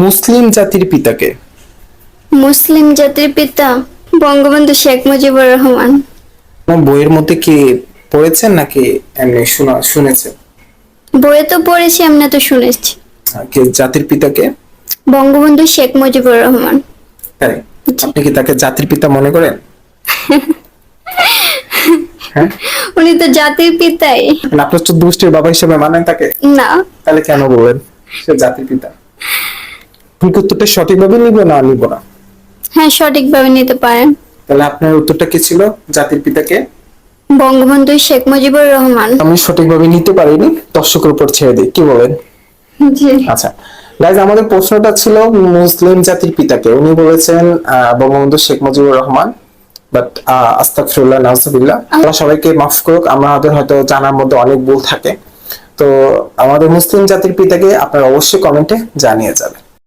মুসলিম জাতির পিতাকে? মুসলিম জাতির পিতা বঙ্গবন্ধু শেখ মুজিবুর রহমান। বইয়ের মধ্যে কি পড়েছেন নাকি এমনি শুনেছেন? বইয়ে তো পড়েছি, এমনি তো শুনেছি। কে জাতির পিতাকে? বঙ্গবন্ধু শেখ মুজিবুর রহমান। তাই? আপনি কি তাকে জাতির পিতা মনে করেন? হ্যাঁ, উনি তো জাতির পিতাই। মানে আপনার 14 গোষ্ঠীর বাবা হিসেবে মানেন তাকে? না। তাহলে কেন বলবেন সে জাতির পিতা? আপনি কি উত্তরটা সঠিকভাবে নিব না? হ্যাঁ, সঠিকভাবে নিতে পারেন। তাহলে আপনার উত্তরটা কি ছিল? জাতির পিতাকে বঙ্গবন্ধু শেখ মুজিবুর রহমান। আমি সঠিকভাবে নিতে পারিনি, দর্শকের উপর ছেড়ে দিই, কি বলেন? জি। আচ্ছা গাইজ, আমাদের প্রশ্নটা ছিল মুসলিম জাতির পিতাকে। উনি বলেছেন বঙ্গবন্ধু শেখ মুজিবুর রহমান। বাট আস্তাগফিরুল্লাহ, নাউজুবিল্লাহ। আল্লাহ সবাইকে মাফ করুক, আমাদের হয়তো জানার মধ্যে অনেক ভুল থাকে। তো আমাদের মুসলিম জাতির পিতাকে আপনারা অবশ্যই কমেন্টে জানিয়ে যাবেন।